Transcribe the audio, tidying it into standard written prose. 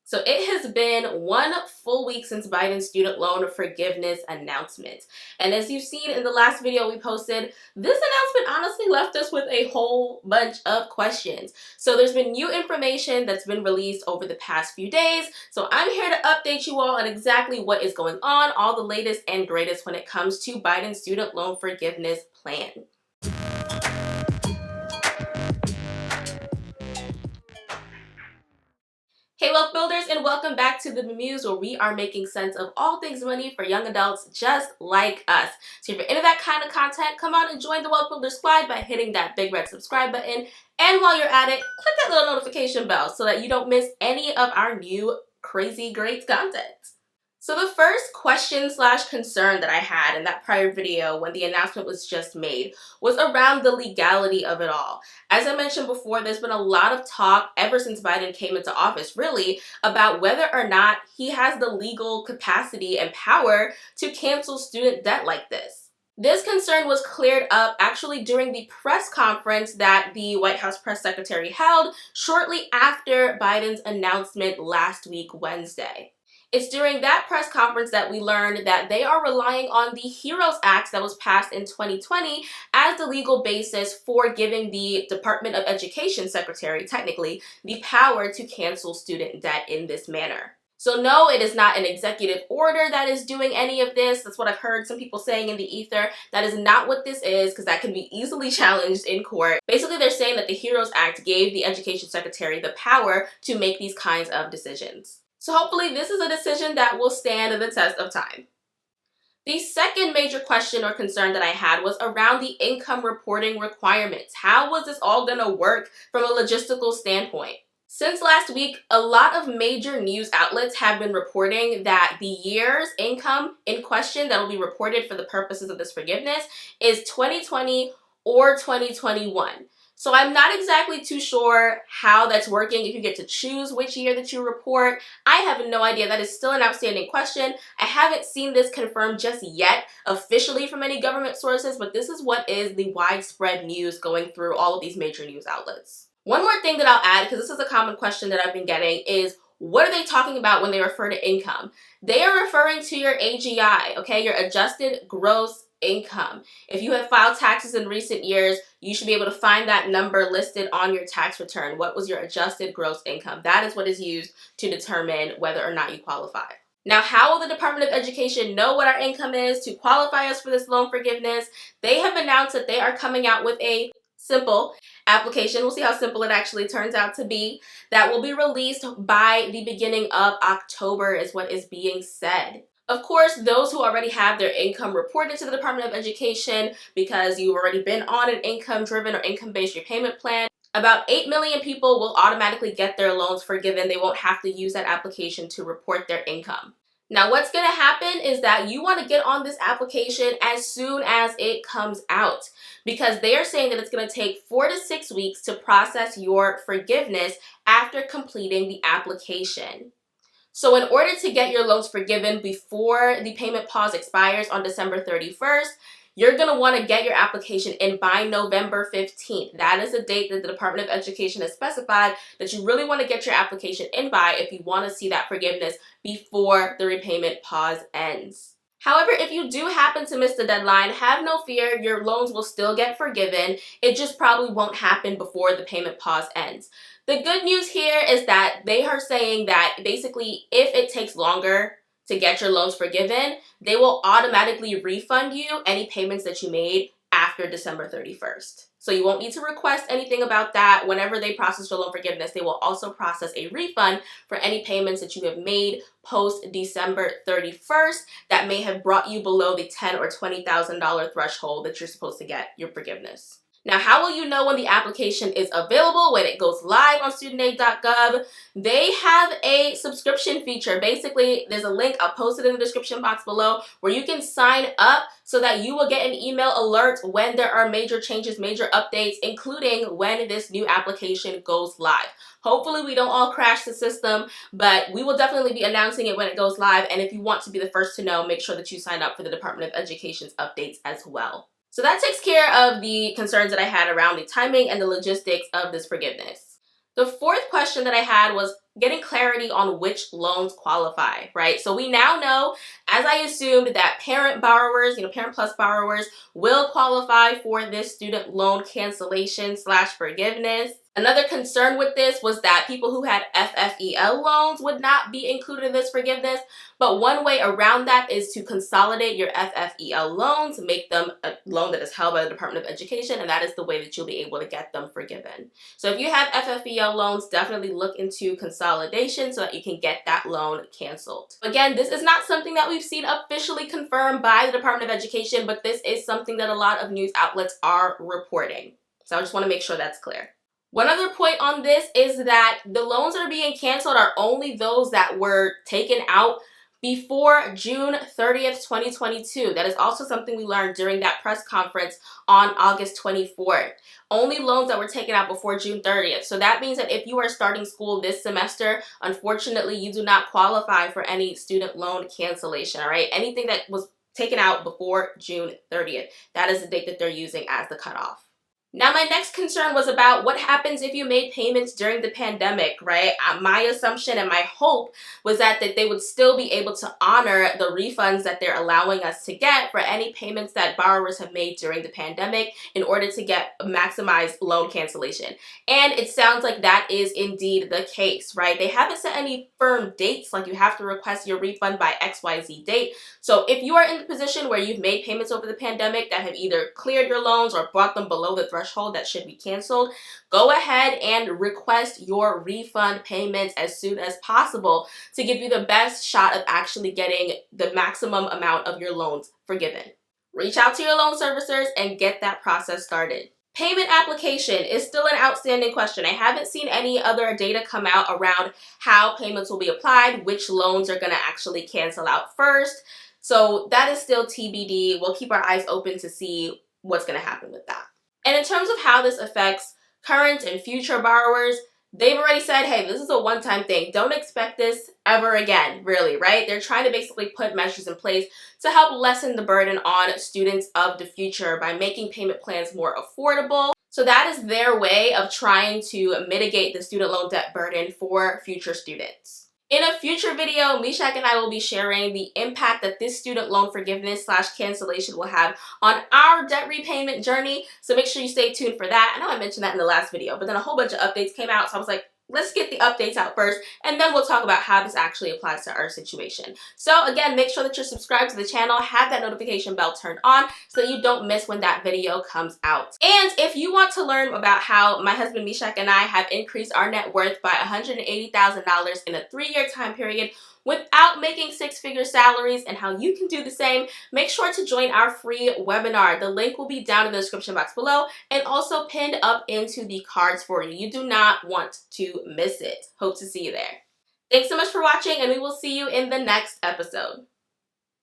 So it has been 1 full week since Biden's student loan forgiveness announcement. And as you've seen in the last video we posted, this announcement honestly left us with a whole bunch of questions. So there's been new information that's been released over the past few days. So I'm here to update you all on exactly what is going on, all the latest and greatest when it comes to Biden's student loan forgiveness plan. Hey wealth builders, and welcome back to the Muse, where we are making sense of all things money for young adults just like us. So if you're into that kind of content, come on and join the Wealth Builder Squad by hitting that big red subscribe button. And while you're at it, click that little notification bell so that you don't miss any of our new crazy great content. So the first question/concern that I had in that prior video when the announcement was just made was around the legality of it all. As I mentioned before, there's been a lot of talk ever since Biden came into office, really, about whether or not he has the legal capacity and power to cancel student debt like this. This concern was cleared up actually during the press conference that the White House press secretary held shortly after Biden's announcement last week, Wednesday. It's during that press conference that we learned that they are relying on the HEROES Act that was passed in 2020 as the legal basis for giving the Department of Education secretary, technically, the power to cancel student debt in this manner. So no, it is not an executive order that is doing any of this. That's what I've heard some people saying in the ether. That is not what this is, because that can be easily challenged in court. Basically, they're saying that the HEROES Act gave the education secretary the power to make these kinds of decisions. So hopefully this is a decision that will stand the test of time. The second major question or concern that I had was around the income reporting requirements. How was this all going to work from a logistical standpoint? Since last week, a lot of major news outlets have been reporting that the year's income in question that will be reported for the purposes of this forgiveness is 2020 or 2021. So I'm not exactly too sure how that's working, if you get to choose which year that you report. I have no idea. That is still an outstanding question. I haven't seen this confirmed just yet officially from any government sources, but this is what is the widespread news going through all of these major news outlets. One more thing that I'll add, because this is a common question that I've been getting, is what are they talking about when they refer to income? They are referring to your AGI, okay, your adjusted gross income. If you have filed taxes in recent years, you should be able to find that number listed on your tax return. What was your adjusted gross income? That is what is used to determine whether or not you qualify. Now, how will the Department of Education know what our income is to qualify us for this loan forgiveness? They have announced that they are coming out with a simple application. We'll see how simple it actually turns out to be. That will be released by the beginning of October is what is being said. Of course, those who already have their income reported to the Department of Education because you've already been on an income-driven or income-based repayment plan, about 8 million people will automatically get their loans forgiven. They won't have to use that application to report their income. Now, what's going to happen is that you want to get on this application as soon as it comes out, because they are saying that it's going to take 4 to 6 weeks to process your forgiveness after completing the application. So in order to get your loans forgiven before the payment pause expires on December 31st, you're going to want to get your application in by November 15th. That is the date that the Department of Education has specified that you really want to get your application in by if you want to see that forgiveness before the repayment pause ends. However, if you do happen to miss the deadline, have no fear, your loans will still get forgiven. It just probably won't happen before the payment pause ends. The good news here is that they are saying that basically if it takes longer to get your loans forgiven, they will automatically refund you any payments that you made after December 31st. So you won't need to request anything about that. Whenever they process your loan forgiveness, they will also process a refund for any payments that you have made post December 31st that may have brought you below the $10,000 or $20,000 threshold that you're supposed to get your forgiveness. Now, how will you know when the application is available, when it goes live on studentaid.gov? They have a subscription feature. Basically, there's a link, I'll post it in the description box below, where you can sign up so that you will get an email alert when there are major changes, major updates, including when this new application goes live. Hopefully we don't all crash the system, but we will definitely be announcing it when it goes live. And if you want to be the first to know, make sure that you sign up for the Department of Education's updates as well. So that takes care of the concerns that I had around the timing and the logistics of this forgiveness. The fourth question that I had was getting clarity on which loans qualify, right? So we now know, as I assumed, that parent borrowers, Parent Plus borrowers will qualify for this student loan cancellation slash forgiveness. Another concern with this was that people who had FFEL loans would not be included in this forgiveness, but one way around that is to consolidate your FFEL loans, make them a loan that is held by the Department of Education, and that is the way that you'll be able to get them forgiven. So if you have FFEL loans, definitely look into consolidation so that you can get that loan canceled. Again, this is not something that we've seen officially confirmed by the Department of Education, but this is something that a lot of news outlets are reporting. So I just want to make sure that's clear. One other point on this is that the loans that are being canceled are only those that were taken out before June 30th, 2022. That is also something we learned during that press conference on August 24th. Only loans that were taken out before June 30th. So that means that if you are starting school this semester, unfortunately, you do not qualify for any student loan cancellation, all right? Anything that was taken out before June 30th, that is the date that they're using as the cutoff. Now, my next concern was about what happens if you made payments during the pandemic, right? My assumption and my hope was that they would still be able to honor the refunds that they're allowing us to get for any payments that borrowers have made during the pandemic in order to get maximized loan cancellation. And it sounds like that is indeed the case, right? They haven't set any firm dates, like you have to request your refund by XYZ date. So if you are in the position where you've made payments over the pandemic that have either cleared your loans or brought them below the threshold that should be canceled, go ahead and request your refund payments as soon as possible to give you the best shot of actually getting the maximum amount of your loans forgiven. Reach out to your loan servicers and get that process started. Payment application is still an outstanding question. I haven't seen any other data come out around how payments will be applied, which loans are going to actually cancel out first. So that is still TBD. We'll keep our eyes open to see what's going to happen with that. And in terms of how this affects current and future borrowers, they've already said, hey, this is a one-time thing. Don't expect this ever again, really, right? They're trying to basically put measures in place to help lessen the burden on students of the future by making payment plans more affordable. So that is their way of trying to mitigate the student loan debt burden for future students. In a future video, Mishak and I will be sharing the impact that this student loan forgiveness slash cancellation will have on our debt repayment journey. So make sure you stay tuned for that. I know I mentioned that in the last video, but then a whole bunch of updates came out. So I was like, let's get the updates out first, and then we'll talk about how this actually applies to our situation. So again, make sure that you're subscribed to the channel, have that notification bell turned on so that you don't miss when that video comes out. And if you want to learn about how my husband Mishak and I have increased our net worth by $180,000 in a 3-year time period without making 6-figure salaries and how you can do the same, make sure to join our free webinar. The link will be down in the description box below and also pinned up into the cards for you. You do not want to miss it. Hope to see you there. Thanks so much for watching, and we will see you in the next episode.